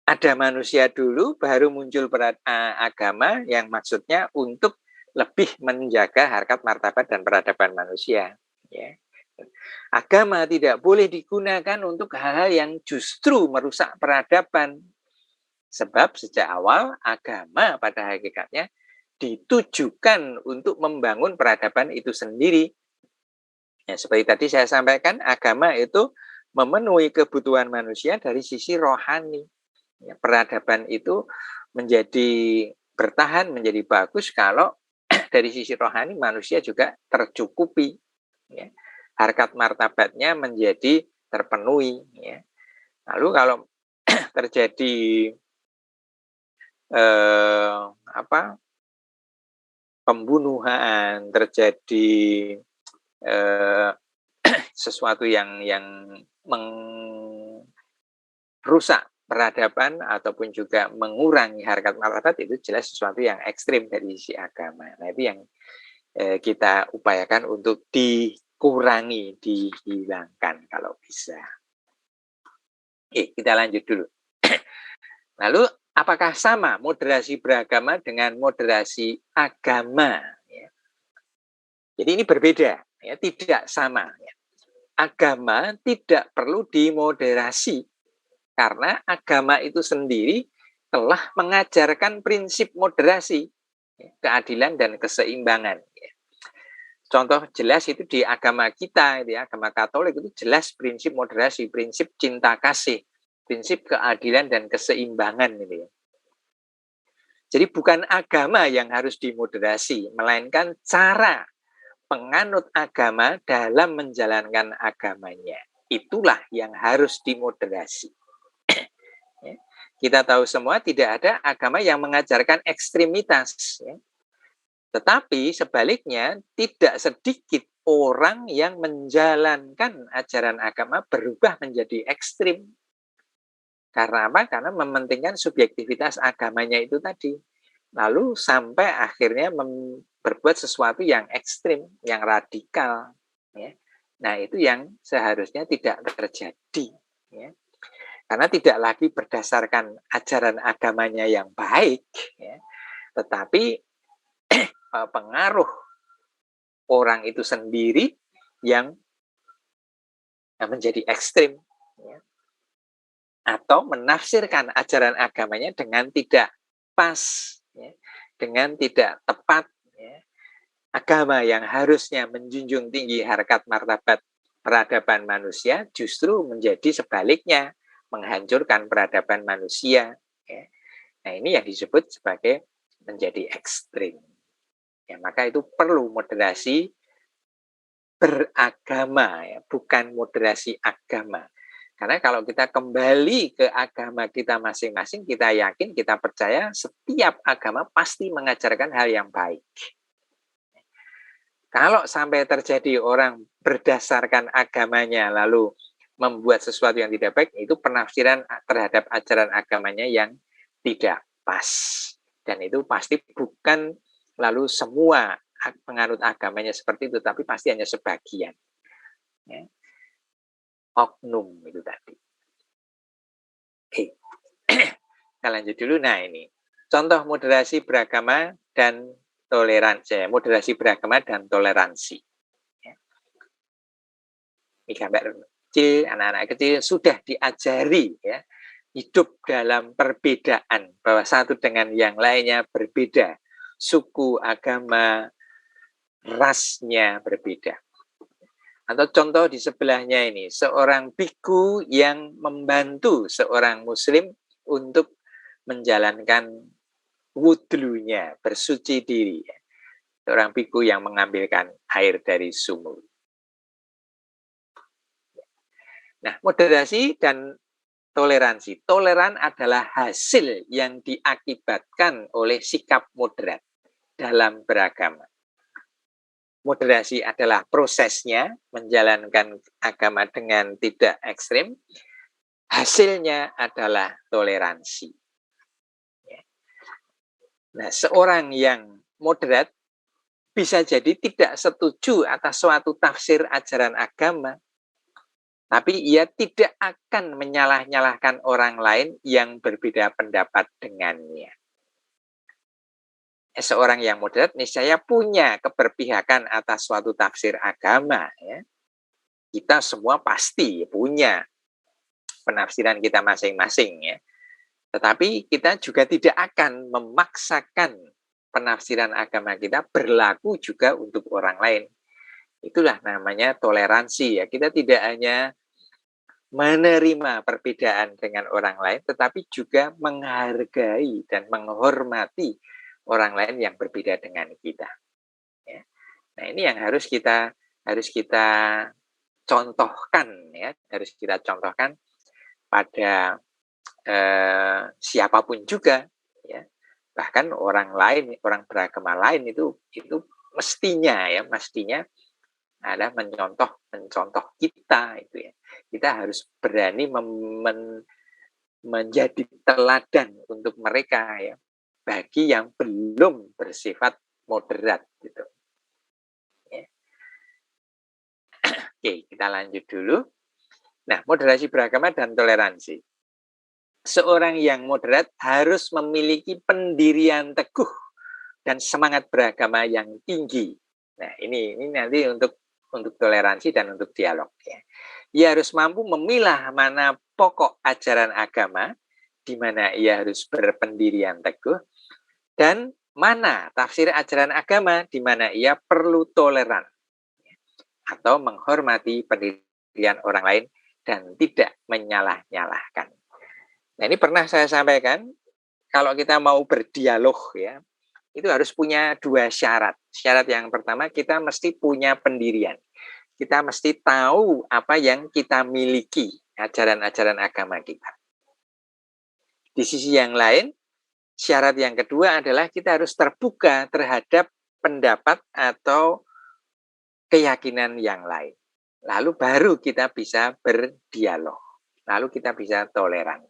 Speaker 1: Ada manusia dulu, baru muncul agama yang maksudnya untuk lebih menjaga harkat, martabat, dan peradaban manusia. Ya. Agama tidak boleh digunakan untuk hal-hal yang justru merusak peradaban. Sebab sejak awal agama pada hakikatnya ditujukan untuk membangun peradaban itu sendiri. Ya, seperti tadi saya sampaikan, agama itu memenuhi kebutuhan manusia dari sisi rohani. Ya, peradaban itu menjadi bertahan, menjadi bagus kalau dari sisi rohani manusia juga tercukupi. Ya. Harkat martabatnya menjadi terpenuhi. Ya. Lalu kalau terjadi pembunuhan, terjadi sesuatu yang merusak peradaban ataupun juga mengurangi harkat martabat, itu jelas sesuatu yang ekstrim dari sisi agama. Nah, itu yang kita upayakan untuk dikurangi, dihilangkan kalau bisa. Kita lanjut dulu. Lalu apakah sama moderasi beragama dengan moderasi agama? Ya. Jadi ini berbeda, ya, tidak sama. Ya. Agama tidak perlu dimoderasi karena agama itu sendiri telah mengajarkan prinsip moderasi, ya, keadilan dan keseimbangan. Ya. Contoh jelas itu di agama kita, ya, agama Katolik itu jelas prinsip moderasi, prinsip cinta kasih, prinsip keadilan dan keseimbangan ini. Ya. Jadi bukan agama yang harus dimoderasi, melainkan cara penganut agama dalam menjalankan agamanya. Itulah yang harus dimoderasi. Ya. Kita tahu semua tidak ada agama yang mengajarkan ekstremitas. Ya. Tetapi sebaliknya tidak sedikit orang yang menjalankan ajaran agama berubah menjadi ekstrim. Karena apa? Karena mementingkan subjektivitas agamanya itu tadi. Lalu sampai akhirnya berbuat sesuatu yang ekstrim, yang radikal. Ya. Nah, itu yang seharusnya tidak terjadi. Ya. Karena tidak lagi berdasarkan ajaran agamanya yang baik, ya, tetapi pengaruh orang itu sendiri yang menjadi ekstrim, ya. Atau menafsirkan ajaran agamanya dengan tidak pas, ya, dengan tidak tepat. Ya. Agama yang harusnya menjunjung tinggi harkat martabat peradaban manusia justru menjadi sebaliknya, menghancurkan peradaban manusia. Ya. Nah, ini yang disebut sebagai menjadi ekstrim. Ya, maka itu perlu moderasi beragama, ya, bukan moderasi agama. Karena kalau kita kembali ke agama kita masing-masing, kita yakin, kita percaya setiap agama pasti mengajarkan hal yang baik. Kalau sampai terjadi orang berdasarkan agamanya lalu membuat sesuatu yang tidak baik, itu penafsiran terhadap ajaran agamanya yang tidak pas. Dan itu pasti bukan lalu semua penganut agamanya seperti itu, tapi pasti hanya sebagian. Ya. Oknum itu tadi. Oke. Kita lanjut dulu. Nah, ini contoh moderasi beragama dan toleransi. Moderasi beragama dan toleransi. Ya. Ini gambar kecil, anak-anak kecil sudah diajari, ya, hidup dalam perbedaan, bahwa satu dengan yang lainnya berbeda, suku, agama, rasnya berbeda. Atau contoh di sebelahnya ini, seorang biku yang membantu seorang muslim untuk menjalankan wudlunya, bersuci diri. Seorang biku yang mengambilkan air dari sumur. Nah, moderasi dan toleransi. Toleran adalah hasil yang diakibatkan oleh sikap moderat dalam beragama. Moderasi adalah prosesnya menjalankan agama dengan tidak ekstrim. Hasilnya adalah toleransi. Nah, seorang yang moderat bisa jadi tidak setuju atas suatu tafsir ajaran agama, tapi ia tidak akan menyalah-nyalahkan orang lain yang berbeda pendapat dengannya. Seorang yang moderat niscaya punya keberpihakan atas suatu tafsir agama. Ya. Kita semua pasti punya penafsiran kita masing-masing. Ya. Tetapi kita juga tidak akan memaksakan penafsiran agama kita berlaku juga untuk orang lain. Itulah namanya toleransi. Ya. Kita tidak hanya menerima perbedaan dengan orang lain, tetapi juga menghargai dan menghormati orang lain yang berbeda dengan kita. Ya. Nah, ini yang harus kita contohkan, ya, harus kita contohkan pada siapapun juga, ya. Bahkan orang lain, orang beragama lain itu mestinya adalah mencontoh kita itu ya. Kita harus berani menjadi teladan untuk mereka ya, bagi yang belum bersifat moderat gitu. Ya. Oke, kita lanjut dulu. Nah, moderasi beragama dan toleransi. Seorang yang moderat harus memiliki pendirian teguh dan semangat beragama yang tinggi. Nah, ini nanti untuk toleransi dan untuk dialog ya. Ia harus mampu memilah mana pokok ajaran agama di mana ia harus berpendirian teguh dan mana tafsir ajaran agama di mana ia perlu toleran atau menghormati pendirian orang lain dan tidak menyalah-nyalahkan. Nah, ini pernah saya sampaikan, kalau kita mau berdialog ya, itu harus punya dua syarat. Syarat yang pertama, kita mesti punya pendirian. Kita mesti tahu apa yang kita miliki, ajaran-ajaran agama kita. Di sisi yang lain, syarat yang kedua adalah kita harus terbuka terhadap pendapat atau keyakinan yang lain. Lalu baru kita bisa berdialog. Lalu kita bisa toleran.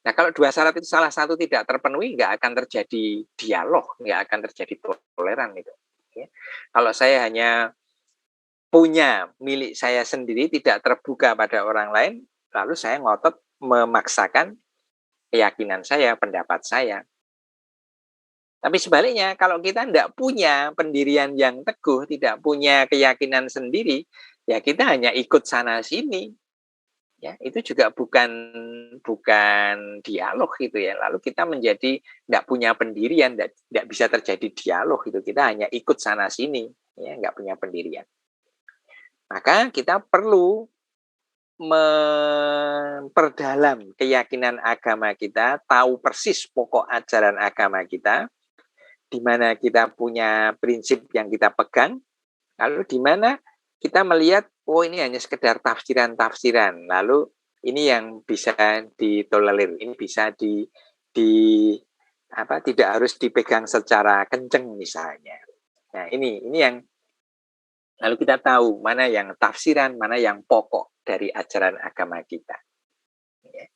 Speaker 1: Nah, kalau dua syarat itu salah satu tidak terpenuhi, nggak akan terjadi dialog, nggak akan terjadi toleran itu. Ya. Kalau saya hanya punya milik saya sendiri, tidak terbuka pada orang lain, lalu saya ngotot memaksakan keyakinan saya, pendapat saya. Tapi sebaliknya, kalau kita tidak punya pendirian yang teguh, tidak punya keyakinan sendiri, ya kita hanya ikut sana-sini. Ya, itu juga bukan dialog gitu ya. Lalu kita menjadi tidak punya pendirian, tidak bisa terjadi dialog gitu. Kita hanya ikut sana sini, ya, nggak punya pendirian. Maka kita perlu memperdalam keyakinan agama kita, tahu persis pokok ajaran agama kita, di mana kita punya prinsip yang kita pegang, lalu di mana kita melihat, oh ini hanya sekedar tafsiran-tafsiran, lalu ini yang bisa ditolerir, ini bisa tidak harus dipegang secara kenceng misalnya. Nah ini yang lalu kita tahu mana yang tafsiran, mana yang pokok dari ajaran agama kita. Ya.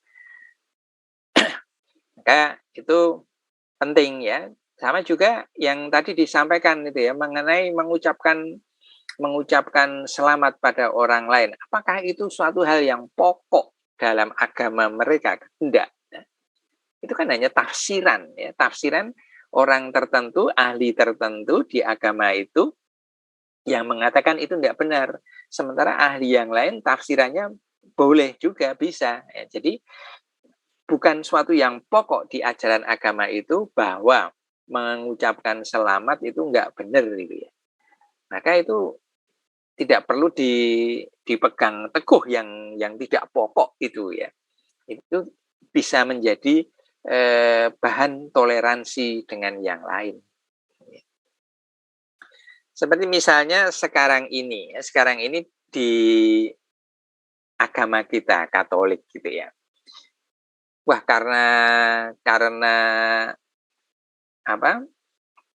Speaker 1: Maka itu penting ya. Sama juga yang tadi disampaikan itu ya, mengenai mengucapkan selamat pada orang lain. Apakah itu suatu hal yang pokok dalam agama mereka? Tidak. Itu kan hanya tafsiran. Ya. Tafsiran orang tertentu, ahli tertentu di agama itu yang mengatakan itu tidak benar. Sementara ahli yang lain tafsirannya boleh juga, bisa. Ya. Jadi bukan suatu yang pokok di ajaran agama itu bahwa mengucapkan selamat itu enggak benar gitu ya. Maka itu tidak perlu dipegang teguh yang tidak pokok itu ya. Itu bisa menjadi bahan toleransi dengan yang lain. Seperti misalnya sekarang ini di agama kita Katolik gitu ya. Wah, karena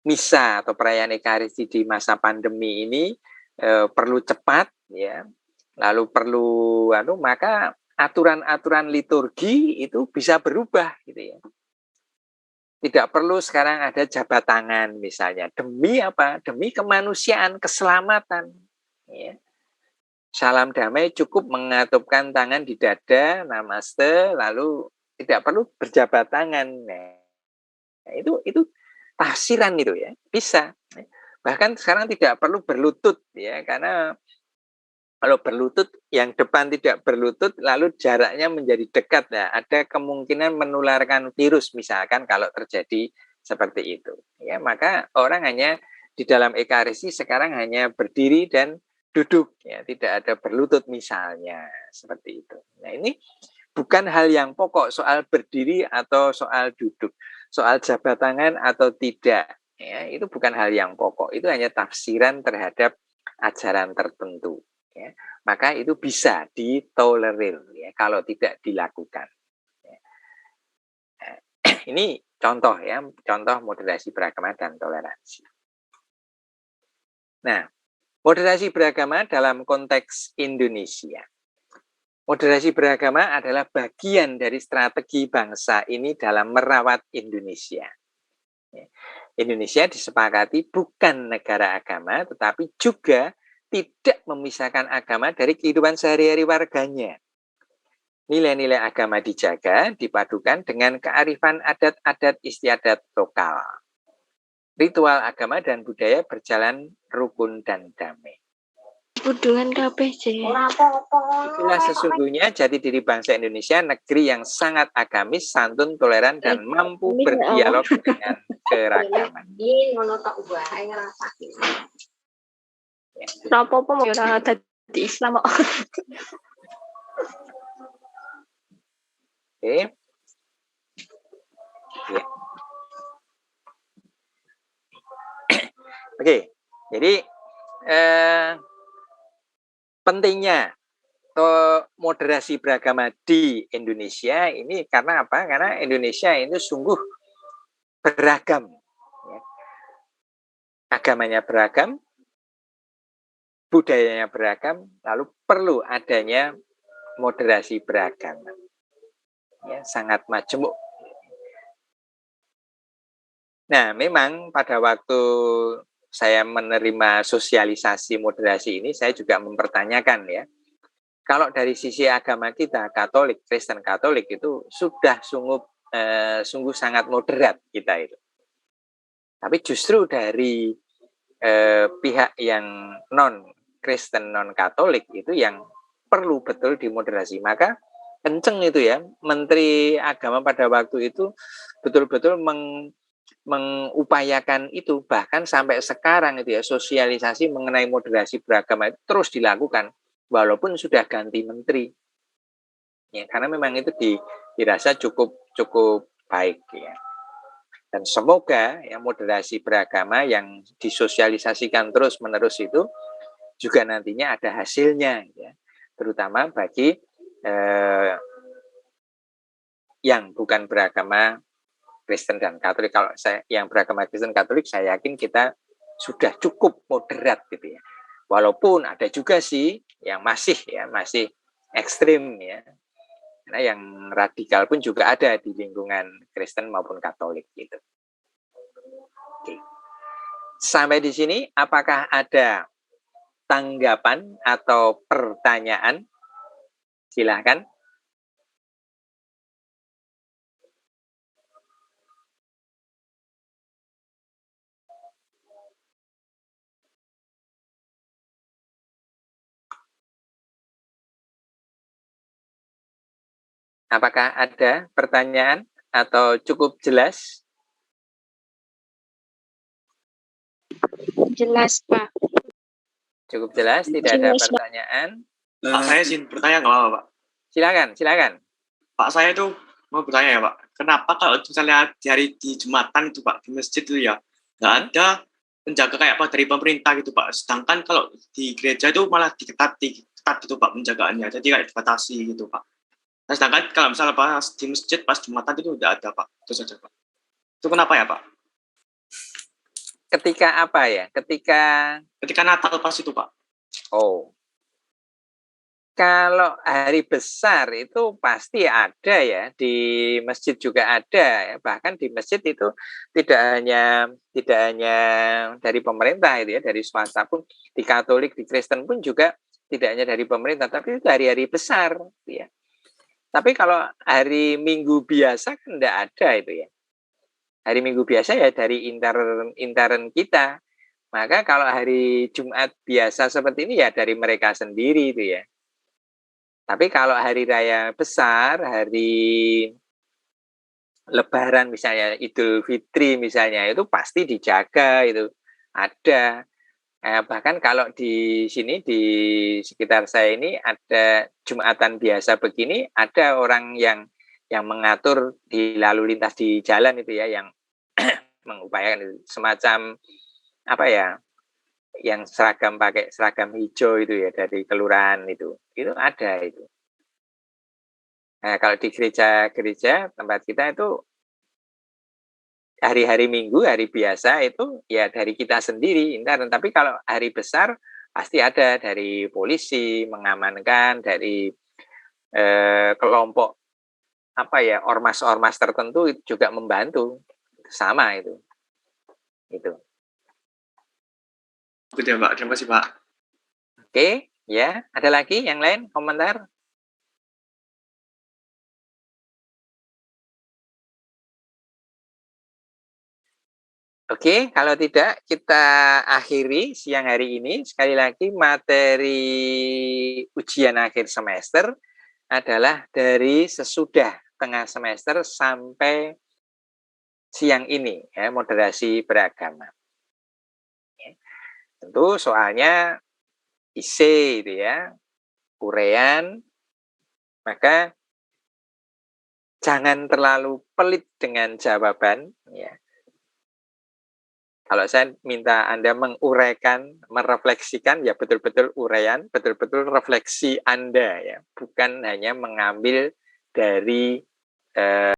Speaker 1: misa atau perayaan Ekaristi di masa pandemi ini perlu cepat ya. Lalu perlu maka aturan-aturan liturgi itu bisa berubah gitu ya. Tidak perlu sekarang ada jabat tangan misalnya. Demi apa? Demi kemanusiaan, keselamatan ya. Salam damai cukup mengatupkan tangan di dada, namaste, lalu tidak perlu berjabat tangan. Nah, itu tafsiran itu ya, bisa. Bahkan sekarang tidak perlu berlutut ya, karena kalau berlutut yang depan tidak berlutut lalu jaraknya menjadi dekat ya, ada kemungkinan menularkan virus misalkan kalau terjadi seperti itu. Ya, maka orang hanya di dalam Ekaristi sekarang hanya berdiri dan duduk ya, tidak ada berlutut misalnya seperti itu. Nah, ini bukan hal yang pokok soal berdiri atau soal duduk, soal jabat tangan atau tidak ya, itu bukan hal yang pokok, itu hanya tafsiran terhadap ajaran tertentu ya. Maka itu bisa ditolerir ya kalau tidak dilakukan ya. Ini contoh ya, contoh moderasi beragama dan toleransi. Nah, moderasi beragama dalam konteks Indonesia. Moderasi beragama adalah bagian dari strategi bangsa ini dalam merawat Indonesia. Indonesia disepakati bukan negara agama, tetapi juga tidak memisahkan agama dari kehidupan sehari-hari warganya. Nilai-nilai agama dijaga, dipadukan dengan kearifan adat-adat istiadat lokal. Ritual agama dan budaya berjalan rukun dan damai.
Speaker 3: Budungan kabeh sih.
Speaker 1: Itulah sesungguhnya jati diri bangsa Indonesia, negeri yang sangat agamis, santun, toleran, dan mampu berdialog dengan keragaman.
Speaker 3: Apa-apa mau ora dadi Islam kok.
Speaker 1: Oke. Ya. Oke, jadi pentingnya moderasi beragama di Indonesia ini karena apa? Karena Indonesia ini sungguh beragam. Ya. Agamanya beragam, budayanya beragam, lalu perlu adanya moderasi beragama. Ya, sangat majemuk. Nah, memang pada waktu saya menerima sosialisasi moderasi ini, saya juga mempertanyakan ya, kalau dari sisi agama kita, Katolik, Kristen Katolik itu sudah sungguh sangat moderat kita itu. Tapi justru dari pihak yang non-Kristen, non-Katolik itu yang perlu betul dimoderasi. Maka kenceng itu ya, Menteri Agama pada waktu itu betul-betul mengupayakan itu, bahkan sampai sekarang itu ya, sosialisasi mengenai moderasi beragama itu terus dilakukan walaupun sudah ganti menteri ya, karena memang itu dirasa cukup baik ya. Dan semoga ya moderasi beragama yang disosialisasikan terus menerus itu juga nantinya ada hasilnya ya, terutama bagi yang bukan beragama Kristen dan Katolik. Kalau saya yang beragama Kristen Katolik, saya yakin kita sudah cukup moderat gitu ya. Walaupun ada juga sih yang masih ekstrim ya. Karena yang radikal pun juga ada di lingkungan Kristen maupun Katolik gitu. Oke. Sampai di sini apakah ada tanggapan atau pertanyaan? Silahkan. Apakah ada pertanyaan atau cukup jelas?
Speaker 3: Jelas, Pak.
Speaker 1: Cukup jelas, tidak ada pertanyaan.
Speaker 2: Pak, saya izin bertanya nggak apa-apa, Pak?
Speaker 1: Silakan.
Speaker 2: Pak, saya tuh mau bertanya ya, Pak. Kenapa kalau misalnya di Jumatan itu, Pak, di masjid itu ya, nggak ada penjaga kayak Pak dari pemerintah gitu, Pak. Sedangkan kalau di gereja itu malah diketati ketat gitu Pak penjagaannya, jadi kayak dibatasi gitu Pak. Nah, sedangkan kalau misalnya pas di masjid pas Jumatan itu udah ada Pak, itu saja Pak. Itu kenapa ya Pak?
Speaker 1: Ketika apa ya?
Speaker 2: Ketika Natal pas itu Pak.
Speaker 1: Oh, kalau hari besar itu pasti ada ya, di masjid juga ada ya. Bahkan di masjid itu tidak hanya dari pemerintah itu ya, dari swasta pun, di Katolik, di Kristen pun juga tidak hanya dari pemerintah, tapi itu hari-hari besar gitu ya. Tapi kalau hari Minggu biasa kan tidak ada itu ya. Hari Minggu biasa ya dari intern kita. Maka kalau hari Jumat biasa seperti ini ya dari mereka sendiri itu ya. Tapi kalau hari raya besar, hari Lebaran misalnya, Idul Fitri misalnya, itu pasti dijaga, itu ada. Bahkan kalau di sini, di sekitar saya ini, ada Jumatan biasa begini, ada orang yang mengatur di lalu lintas di jalan itu ya, yang mengupayakan itu. Semacam apa ya, yang pakai seragam hijau itu ya, dari kelurahan itu ada itu. Nah, kalau di gereja tempat kita itu hari-hari Minggu, hari biasa itu ya dari kita sendiri intern. Tapi kalau hari besar pasti ada dari polisi mengamankan, dari kelompok apa ya, ormas-ormas tertentu itu juga membantu, sama itu.
Speaker 2: Gitu ya Pak, terima kasih Pak.
Speaker 1: Oke, ya, ada lagi yang lain komentar? Oke, kalau tidak kita akhiri siang hari ini. Sekali lagi materi ujian akhir semester adalah dari sesudah tengah semester sampai siang ini ya, moderasi beragama. Ya. Tentu soalnya isi itu ya, uraian, maka jangan terlalu pelit dengan jawaban ya. Kalau saya minta Anda menguraikan, merefleksikan, ya betul-betul uraian, betul-betul refleksi Anda ya, bukan hanya mengambil dari